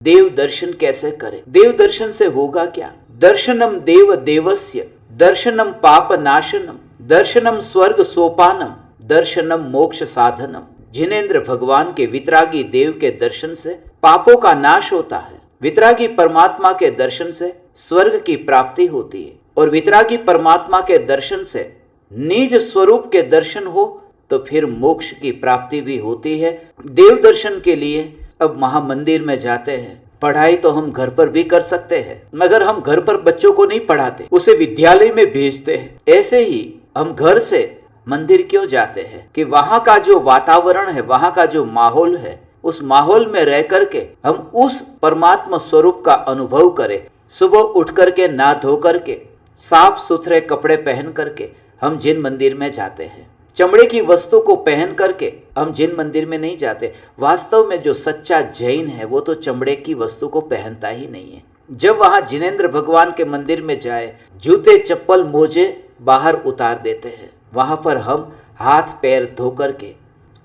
देव दर्शन कैसे करें? देव दर्शन से होगा क्या? दर्शनम देव देवस्य, दर्शनम पाप नाशनम, दर्शनम स्वर्ग सोपानम, दर्शनम मोक्ष साधनम। जिनेंद्र भगवान के वितरागी देव के दर्शन से पापों का नाश होता है, वितरागी परमात्मा के दर्शन से स्वर्ग की प्राप्ति होती है, और वितरागी परमात्मा के दर्शन से निज स्वरूप के दर्शन हो तो फिर मोक्ष की प्राप्ति भी होती है। देव दर्शन के लिए अब महामंदिर में जाते हैं। पढ़ाई तो हम घर पर भी कर सकते हैं, मगर हम घर पर बच्चों को नहीं पढ़ाते, उसे विद्यालय में भेजते हैं। ऐसे ही हम घर से मंदिर क्यों जाते हैं कि वहां का जो वातावरण है, वहां का जो माहौल है, उस माहौल में रह करके हम उस परमात्मा स्वरूप का अनुभव करें। सुबह उठ करके नहा धो करके साफ सुथरे कपड़े पहन करके हम जिन मंदिर में जाते हैं, चमड़े की वस्तु को पहन करके हम जिन मंदिर में नहीं जाते। वास्तव में जो सच्चा जैन है वो तो चमड़े की वस्तु को पहनता ही नहीं है। जब वहां जिनेंद्र भगवान के मंदिर में जाए, जूते चप्पल मोजे बाहर उतार देते हैं। वहां पर हम हाथ पैर धो करके,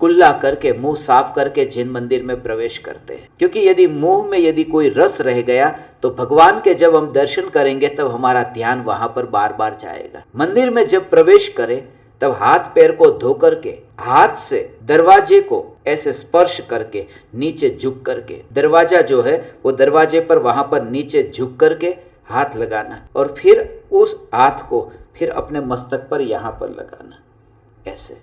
कुल्ला करके, मुंह साफ करके जिन मंदिर में प्रवेश करते हैं, क्योंकि यदि मुंह में यदि कोई रस रह गया तो भगवान के जब हम दर्शन करेंगे तब हमारा ध्यान वहां पर बार बार जाएगा। मंदिर में जब प्रवेश करें तब हाथ पैर को धो करके हाथ से दरवाजे को ऐसे स्पर्श करके नीचे झुक करके, दरवाजा जो है वो दरवाजे पर वहां पर नीचे झुक करके हाथ लगाना, और फिर उस हाथ को फिर अपने मस्तक पर यहाँ पर लगाना, ऐसे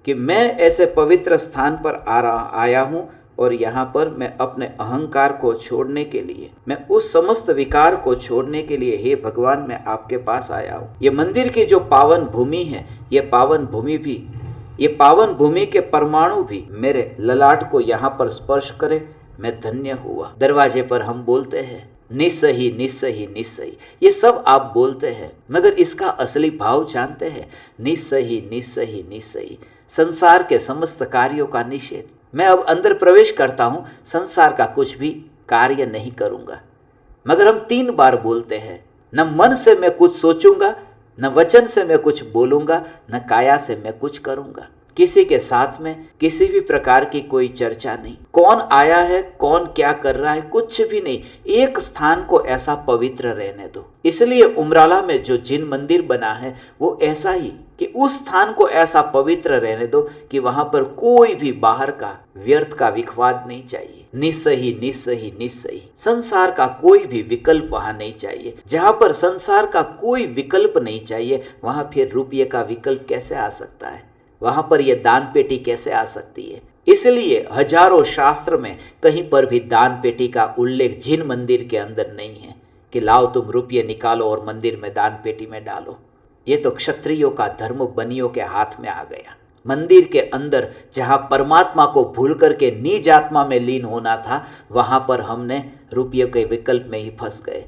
कि मैं ऐसे पवित्र स्थान पर आया हूँ और यहाँ पर मैं अपने अहंकार को छोड़ने के लिए, मैं उस समस्त विकार को छोड़ने के लिए हे भगवान मैं आपके पास आया हूँ। ये मंदिर की जो पावन भूमि है, ये पावन भूमि भी, ये पावन भूमि के परमाणु भी मेरे ललाट को यहाँ पर स्पर्श करे, मैं धन्य हुआ। दरवाजे पर हम बोलते हैं निस्सही निस्सही निस्सही, ये सब आप बोलते हैं, मगर इसका असली भाव जानते हैं? निस्सही निस्सही निस्सही, संसार के समस्त कार्यों का निषेध। मैं अब अंदर प्रवेश करता हूं, संसार का कुछ भी कार्य नहीं करूंगा। मगर हम 3 बार बोलते हैं, न मन से मैं कुछ सोचूंगा, न वचन से मैं कुछ बोलूंगा, न काया से मैं कुछ करूंगा। किसी के साथ में किसी भी प्रकार की कोई चर्चा नहीं। कौन आया है, कौन क्या कर रहा है, कुछ भी नहीं। एक स्थान को ऐसा पवित्र रहने दो। इसलिए उमराला में जो जिन मंदिर बना है वो ऐसा ही, कि उस स्थान को ऐसा पवित्र रहने दो कि वहां पर कोई भी बाहर का व्यर्थ का विखवाद नहीं चाहिए। निस्सही निस्सही निस्सही, संसार का कोई भी विकल्प वहां नहीं चाहिए। जहां पर संसार का कोई विकल्प नहीं चाहिए वहां फिर रुपये का विकल्प कैसे आ सकता है? वहां पर यह दान पेटी कैसे आ सकती है? इसलिए हजारों शास्त्र में कहीं पर भी दान पेटी का उल्लेख जिन मंदिर के अंदर नहीं है कि लाओ तुम रुपये निकालो और मंदिर में दान पेटी में डालो। ये तो क्षत्रियों का धर्म बनियों के हाथ में आ गया। मंदिर के अंदर जहां परमात्मा को भूल करके निज आत्मा में लीन होना था, वहां पर हमने रुपये के विकल्प में ही फंस गए।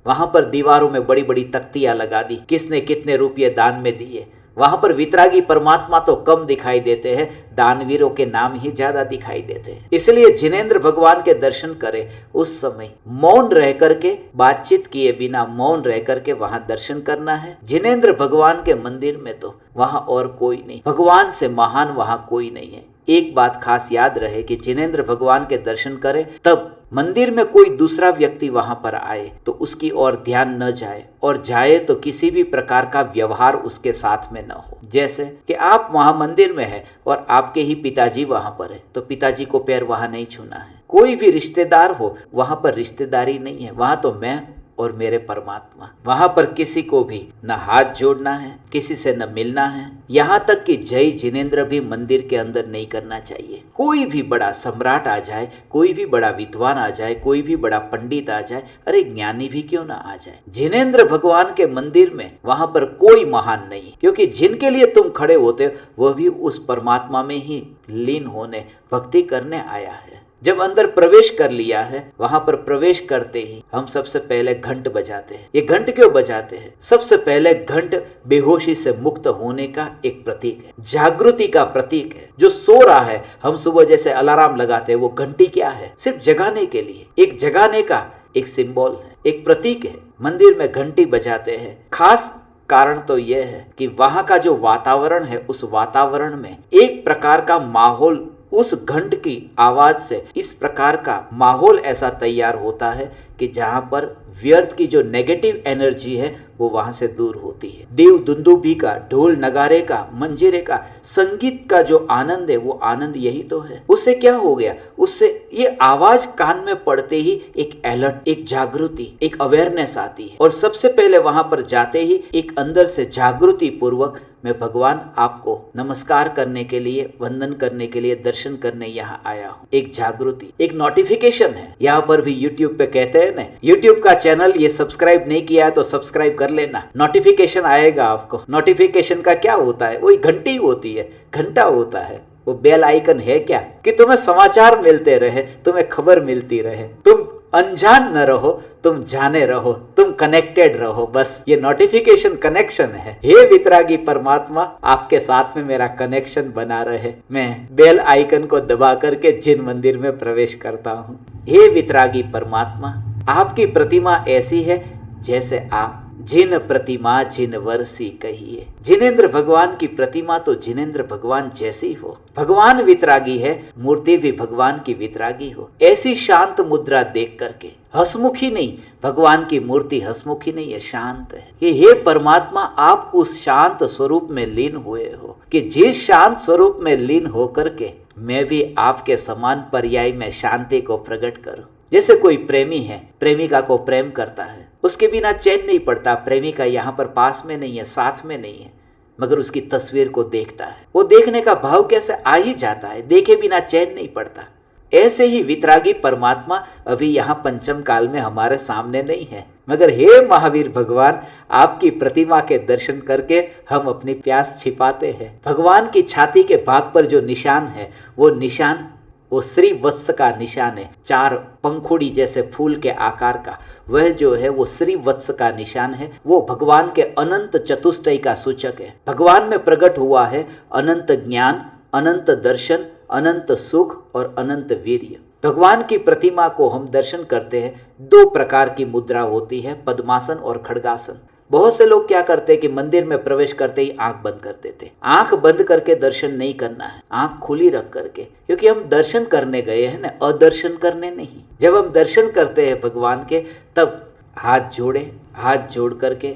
वहां पर दीवारों में बड़ी बड़ी तख्तियां लगा दी, किसने कितने रुपये दान में दिए। वहां पर वितरागी परमात्मा तो कम दिखाई देते हैं, दानवीरों के नाम ही ज्यादा दिखाई देते हैं। इसलिए जिनेंद्र भगवान के दर्शन करें, उस समय मौन रह करके, बातचीत किए बिना मौन रह करके वहां दर्शन करना है। जिनेंद्र भगवान के मंदिर में तो वहां और कोई नहीं, भगवान से महान वहां कोई नहीं है। एक बात खास याद रहे कि जिनेंद्र भगवान के दर्शन करें तब मंदिर में कोई दूसरा व्यक्ति वहां पर आए तो उसकी ओर ध्यान न जाए, और जाए तो किसी भी प्रकार का व्यवहार उसके साथ में न हो। जैसे कि आप वहां मंदिर में है और आपके ही पिताजी वहां पर है तो पिताजी को पैर वहां नहीं छूना है। कोई भी रिश्तेदार हो, वहां पर रिश्तेदारी नहीं है, वहां तो मैं और मेरे परमात्मा। वहां पर किसी को भी न हाथ जोड़ना है, किसी से न मिलना है, यहाँ तक कि जय जिनेंद्र भी मंदिर के अंदर नहीं करना चाहिए। कोई भी बड़ा सम्राट आ जाए, कोई भी बड़ा विद्वान आ जाए, कोई भी बड़ा पंडित आ जाए, अरे ज्ञानी भी क्यों ना आ जाए, जिनेंद्र भगवान के मंदिर में वहां पर कोई महान नहीं, क्योंकि जिनके लिए तुम खड़े होते वह भी उस परमात्मा में ही लीन होने, भक्ति करने आया है। जब अंदर प्रवेश कर लिया है, वहां पर प्रवेश करते ही हम सबसे पहले घंट बजाते हैं। ये घंट क्यों बजाते हैं? सबसे पहले घंट बेहोशी से मुक्त होने का एक प्रतीक है, जागृति का प्रतीक है। जो सो रहा है, हम सुबह जैसे अलार्म लगाते हैं, वो घंटी क्या है? सिर्फ जगाने के लिए, एक जगाने का एक सिंबल है, एक प्रतीक है। मंदिर में घंटी बजाते हैं, खास कारण तो यह है कि वहां का जो वातावरण है, उस वातावरण में एक प्रकार का माहौल उस घंट की आवाज से इस प्रकार का माहौल ऐसा तैयार होता है कि जहां पर व्यर्थ की जो नेगेटिव एनर्जी है वो वहां से दूर होती है। देव दुंदुभी का, ढोल नगारे का, मंजीरे का, संगीत का जो आनंद है वो आनंद यही तो है। उससे क्या हो गया, उससे ये आवाज कान में पड़ते ही एक अलर्ट, एक जागृति, एक अवेयरनेस आती है। और सबसे पहले वहां पर जाते ही एक अंदर से जागृति पूर्वक मैं भगवान आपको नमस्कार करने के लिए, वंदन करने के लिए, दर्शन करने यहाँ आया हूँ। एक जागृति, एक नोटिफिकेशन है। यहाँ पर भी यूट्यूब पे कहते हैं ना, यूट्यूब का चैनल ये सब्सक्राइब नहीं किया है तो सब्सक्राइब कर लेना, नोटिफिकेशन आएगा आपको। नोटिफिकेशन का क्या होता है, वही घंटी होती है, घंटा होता है। वो बेल आइकन है क्या कि तुम्हें समाचार मिलते रहे, तुम्हें खबर मिलती रहे, तुम अनजान न रहो, तुम जाने रहो, तुम कनेक्टेड रहो। बस ये नोटिफिकेशन कनेक्शन है। हे वितरागी परमात्मा, आपके साथ में मेरा कनेक्शन बना रहे। मैं बेल आइकन को दबा करके जिन मंदिर में प्रवेश करता हूँ। हे वितरागी परमात्मा, आपकी प्रतिमा ऐसी है जैसे आप, जिन प्रतिमा जिन वर्षी कहिए। जिनेंद्र भगवान की प्रतिमा तो जिनेंद्र भगवान जैसी हो। भगवान वितरागी है, मूर्ति भी भगवान की वितरागी हो। ऐसी शांत मुद्रा देख करके, हसमुखी नहीं, भगवान की मूर्ति हसमुखी नहीं है, शांत है। कि हे परमात्मा, आप उस शांत स्वरूप में लीन हुए हो कि जिस शांत स्वरूप में लीन होकर के मैं भी आपके समान पर्याय में शांति को प्रकट करूं। जैसे कोई प्रेमी है, प्रेमिका को प्रेम करता है, उसके बिना चैन नहीं पड़ता। प्रेमिका यहाँ पर पास में नहीं है, साथ में नहीं है, मगर उसकी तस्वीर को देखता है। वो देखने का भाव कैसे आ ही जाता है, देखे बिना चैन नहीं पड़ता। ऐसे ही वितरागी परमात्मा अभी यहाँ पंचम काल में हमारे सामने नहीं है, मगर हे महावीर भगवान, आपकी प्रतिमा के दर्शन करके हम अपनी प्यास छिपाते हैं। भगवान की छाती के भाग पर जो निशान है, वो निशान, वो श्री वत्स का निशान है। 4 पंखुड़ी जैसे फूल के आकार का वह जो है वो श्री वत्स का निशान है। वो भगवान के अनंत चतुष्टय का सूचक है। भगवान में प्रकट हुआ है अनंत ज्ञान, अनंत दर्शन, अनंत सुख और अनंत वीर्य। भगवान की प्रतिमा को हम दर्शन करते हैं। 2 प्रकार की मुद्रा होती है, पद्मासन और खड्गासन। बहुत से लोग क्या करते हैं कि मंदिर में प्रवेश करते ही आंख बंद कर देते। आंख बंद करके दर्शन नहीं करना है, आंख खुली रख करके, क्योंकि हम दर्शन करने गए हैं ना, अदर्शन करने नहीं। जब हम दर्शन करते हैं भगवान के, तब हाथ जोड़े, हाथ जोड़ करके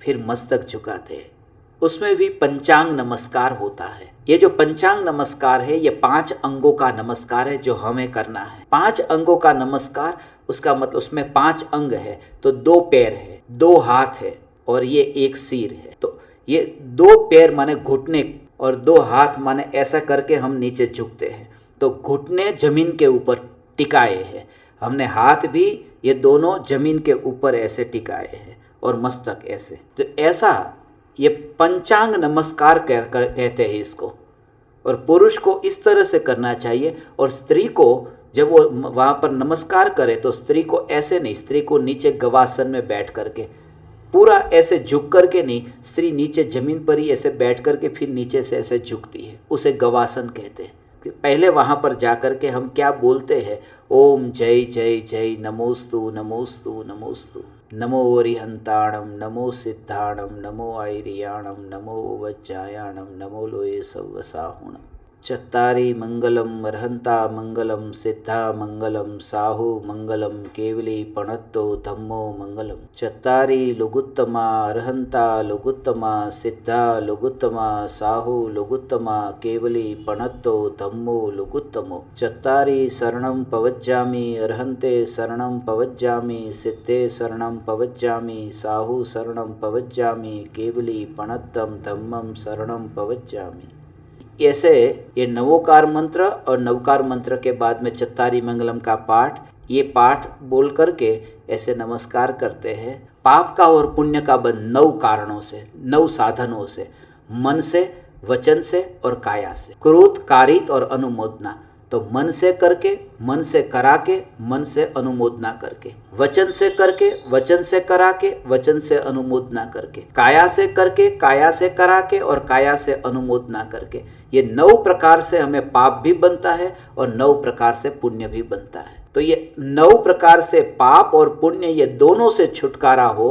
फिर मस्तक झुकाते हैं। उसमें भी पंचांग नमस्कार होता है। ये जो पंचांग नमस्कार है, ये 5 अंगों का नमस्कार है जो हमें करना है। 5 अंगों का नमस्कार, उसका मतलब उसमें 5 अंग है, तो 2 पैर है, 2 हाथ है और ये 1 सिर है। तो ये 2 पैर माने घुटने और 2 हाथ माने ऐसा करके हम नीचे झुकते हैं। तो घुटने जमीन के ऊपर टिकाए हैं, हमने हाथ भी ये दोनों जमीन के ऊपर ऐसे टिकाए हैं और मस्तक ऐसे। तो ऐसा ये पंचांग नमस्कार कहते हैं इसको। और पुरुष को इस तरह से करना चाहिए, और स्त्री को जब वो वहाँ पर नमस्कार करे तो स्त्री को ऐसे नहीं, स्त्री को नीचे गवासन में बैठ करके, पूरा ऐसे झुक करके नहीं, स्त्री नीचे जमीन पर ही ऐसे बैठ करके फिर नीचे से ऐसे झुकती है, उसे गवासन कहते हैं। पहले वहाँ पर जा कर के हम क्या बोलते हैं, ओम जय जय जय, नमोस्तु नमोस्तु नमोस्तु, नमो अरिहंताणम, नमो सिद्धाणम, नमो आयरियाणम, नमो वज्जायाणम, नमो लोये सव्वसाहुणम। चत्तारी मंगलम अर्हंता मंगलम, सिद्धा मंगलम, साहु मंगलम, केवली पणत्तो धम्मो मंगलम। चत्तारी लुगुत्तमा अर्हंता लुगुत्तमा, सिद्धा लुगुत्तमा, साहु लुगुत्तमा, केवली पणत्तो धम्मो लुगुत्तमो। चत्तारी शरणं पवज्जामि अर्हन्ते शरणं पवज्जामि, सिद्धे शरणं पवज्जामि, साहु शरणं पवज्जामि, केवली पणत्तम धम्मम शरणं पवज्जामि। ऐसे ये नवोकार मंत्र और नवकार मंत्र के बाद में चत्तारी मंगलम का पाठ, ये पाठ बोल करके ऐसे नमस्कार करते हैं। पाप का और पुण्य का बंध 9 कारणों से, 9 साधनों से, मन से, वचन से और काया से। क्रोध, कारित और अनुमोदना। तो मन से करके, मन से करा के, मन से अनुमोदना करके, वचन से करके, वचन से करा के, वचन से अनुमोदना करके, काया से करके, काया से करा के और काया से अनुमोदना करके। ये 9 प्रकार से हमें पाप भी बनता है और 9 प्रकार से पुण्य भी बनता है। तो ये 9 प्रकार से पाप और पुण्य, ये दोनों से छुटकारा हो,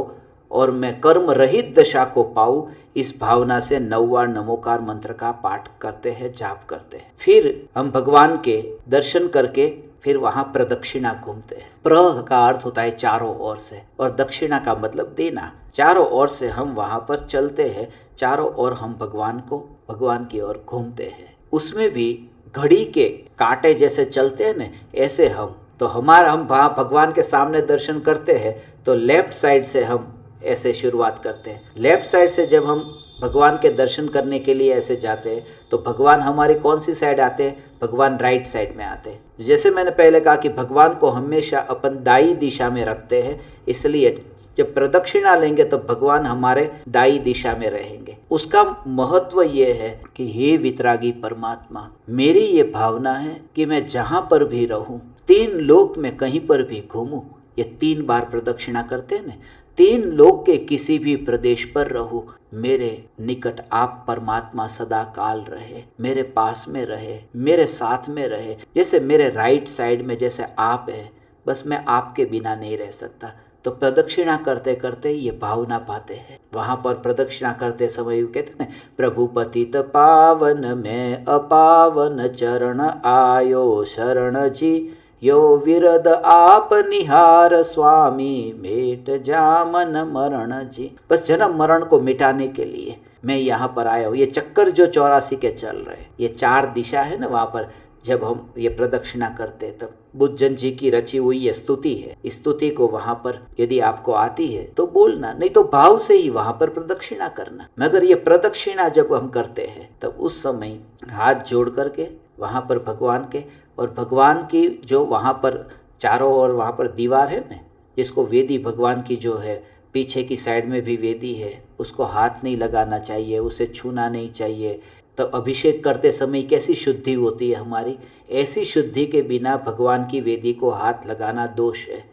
और मैं कर्म रहित दशा को पाऊं, इस भावना से 9 बार नमोकार मंत्र का पाठ करते हैं, जाप करते हैं। फिर हम भगवान के दर्शन करके फिर वहां प्रदक्षिणा घूमते हैं। प्र का अर्थ होता है चारों ओर से, और दक्षिणा का मतलब देना। चारों ओर से हम वहां पर चलते हैं, चारों ओर हम भगवान की ओर घूमते हैं। उसमें भी घड़ी के कांटे जैसे चलते हैं ना, ऐसे हम वहाँ भगवान के सामने दर्शन करते हैं तो लेफ्ट साइड से हम ऐसे शुरुआत करते हैं। लेफ्ट साइड से जब हम भगवान के दर्शन करने के लिए ऐसे जाते हैं तो भगवान हमारी कौन सी साइड आते हैं? भगवान राइट साइड में आते हैं। जैसे मैंने पहले कहा कि भगवान को हमेशा अपन दाई दिशा में रखते हैं, इसलिए जब प्रदक्षिणा लेंगे तो भगवान हमारे दाई दिशा में रहेंगे। उसका महत्व ये है कि हे वितरागी परमात्मा, मेरी ये भावना है कि मैं जहाँ पर भी रहूं, 3 लोक में कहीं पर भी घूमूं। ये 3 बार प्रदक्षिणा करते हैं ना, 3 लोक के किसी भी प्रदेश पर रहूं, मेरे निकट आप परमात्मा सदा काल रहे, मेरे पास में रहे, मेरे साथ में रहे। जैसे मेरे राइट साइड में जैसे आप है, बस मैं आपके बिना नहीं रह सकता। तो प्रदक्षिणा करते करते ये भावना पाते हैं। वहां पर प्रदक्षिणा करते समय कहते हैं, प्रभु पतित पावन में अपावन चरण आयो शरण जी, यो विरद आप निहार स्वामी भेट जामन मरण जी। बस जन्म मरण को मिटाने के लिए मैं यहाँ पर आया हूँ। ये चक्कर जो 84 के चल रहे, ये 4 दिशा है ना, वहाँ पर जब हम ये प्रदक्षिणा करते तब बुद्धजन जी की रची हुई ये स्तुति है। इस स्तुति को वहां पर यदि आपको आती है तो बोलना, नहीं तो भाव से ही वहां पर प्रदक्षिणा करना। मगर ये प्रदक्षिणा जब हम करते हैं तब उस समय हाथ जोड़ करके वहां पर भगवान के, और भगवान की जो वहां पर चारों ओर वहां पर दीवार है ना, जिसको वेदी भगवान की जो है, पीछे की साइड में भी वेदी है, उसको हाथ नहीं लगाना चाहिए, उसे छूना नहीं चाहिए। तब अभिषेक करते समय कैसी शुद्धि होती है हमारी, ऐसी शुद्धि के बिना भगवान की वेदी को हाथ लगाना दोष है।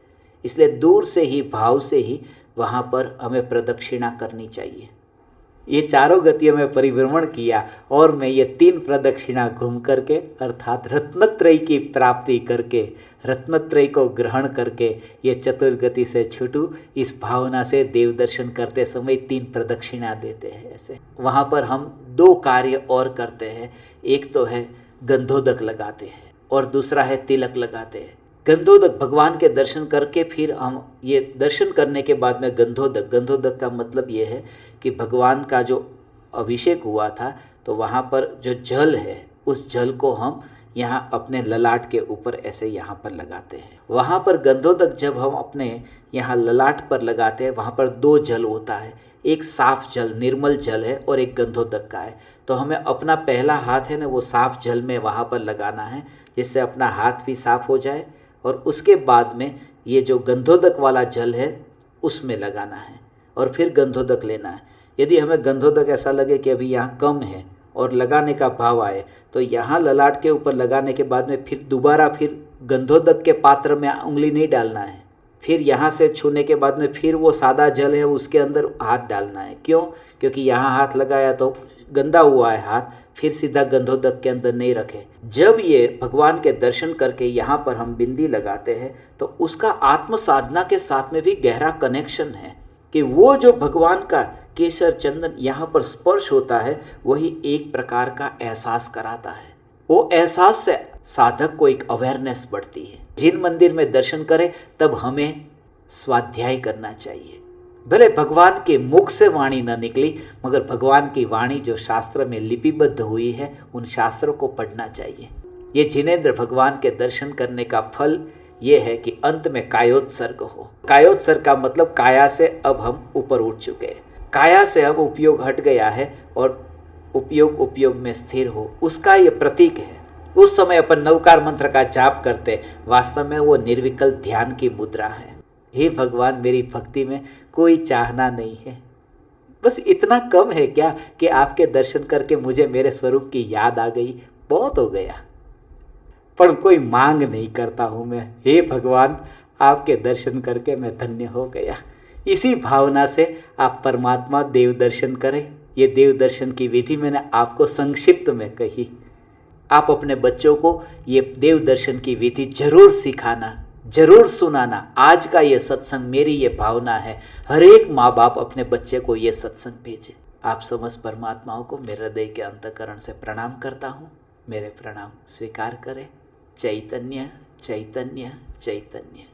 इसलिए दूर से ही, भाव से ही वहाँ पर हमें प्रदक्षिणा करनी चाहिए। ये चारों गतियों में परिभ्रमण किया और मैं ये 3 प्रदक्षिणा घूम करके, अर्थात रत्नत्रयी की प्राप्ति करके, रत्नत्रयी को ग्रहण करके ये चतुर्गति से छूटूं, इस भावना से देव दर्शन करते समय 3 प्रदक्षिणा देते हैं। ऐसे वहाँ पर हम 2 कार्य और करते हैं। एक तो है गंधोदक लगाते हैं और दूसरा है तिलक लगाते हैं। गंधोदक भगवान के दर्शन करके फिर हम ये दर्शन करने के बाद में गंधोदक का मतलब ये है कि भगवान का जो अभिषेक हुआ था तो वहाँ पर जो जल है, उस जल को हम यहाँ अपने ललाट के ऊपर ऐसे यहाँ पर लगाते हैं। वहाँ पर गंधोदक जब हम अपने यहाँ ललाट पर लगाते हैं, वहाँ पर 2 जल होता है, एक साफ जल निर्मल जल है और एक गंधोदक का है। तो हमें अपना पहला हाथ है ना, वो साफ जल में वहाँ पर लगाना है, जिससे अपना हाथ भी साफ हो जाए, और उसके बाद में ये जो गंधोदक वाला जल है उसमें लगाना है और फिर गंधोदक लेना है। यदि हमें गंधोदक ऐसा लगे कि अभी यहाँ कम है और लगाने का भाव आए, तो यहाँ ललाट के ऊपर लगाने के बाद में फिर दोबारा फिर गंधोदक के पात्र में उंगली नहीं डालना है। फिर यहाँ से छूने के बाद में फिर वो सादा जल है उसके अंदर हाथ डालना है। क्यों? क्योंकि यहाँ हाथ लगाया तो गंदा हुआ है हाथ, फिर सीधा गंधोदक के अंदर नहीं रखे। जब ये भगवान के दर्शन करके यहाँ पर हम बिंदी लगाते हैं तो उसका आत्म साधना के साथ में भी गहरा कनेक्शन है कि वो जो भगवान का केसर चंदन यहाँ पर स्पर्श होता है, वही एक प्रकार का एहसास कराता है। वो एहसास से साधक को एक अवेयरनेस बढ़ती है। जिन मंदिर में दर्शन करें तब हमें स्वाध्याय करना चाहिए। भले भगवान के मुख से वाणी न निकली, मगर भगवान की वाणी जो शास्त्र में लिपिबद्ध हुई है, उन शास्त्रों को पढ़ना चाहिए। ये जिनेंद्र भगवान के दर्शन करने का फल ये है कि अंत में कायोत्सर्ग हो। कायोत्सर्ग का मतलब काया से अब हम ऊपर उठ चुके हैं, काया से अब उपयोग हट गया है और उपयोग में स्थिर हो, उसका ये प्रतीक है। उस समय अपन नवकार मंत्र का जाप करते, वास्तव में वो निर्विकल्प ध्यान की मुद्रा है। हे भगवान, मेरी भक्ति में कोई चाहना नहीं है, बस इतना कम है क्या कि आपके दर्शन करके मुझे मेरे स्वरूप की याद आ गई, बहुत हो गया। पर कोई मांग नहीं करता हूँ मैं, हे भगवान आपके दर्शन करके मैं धन्य हो गया। इसी भावना से आप परमात्मा देव दर्शन करें। ये देव दर्शन की विधि मैंने आपको संक्षिप्त में कही। आप अपने बच्चों को ये देव दर्शन की विधि जरूर सिखाना, जरूर सुनाना। आज का ये सत्संग, मेरी ये भावना है, हर एक माँ बाप अपने बच्चे को ये सत्संग भेजे। आप समस्त परमात्माओं को मेरे हृदय के अंतःकरण से प्रणाम करता हूँ। मेरे प्रणाम स्वीकार करें। चैतन्य चैतन्य चैतन्य।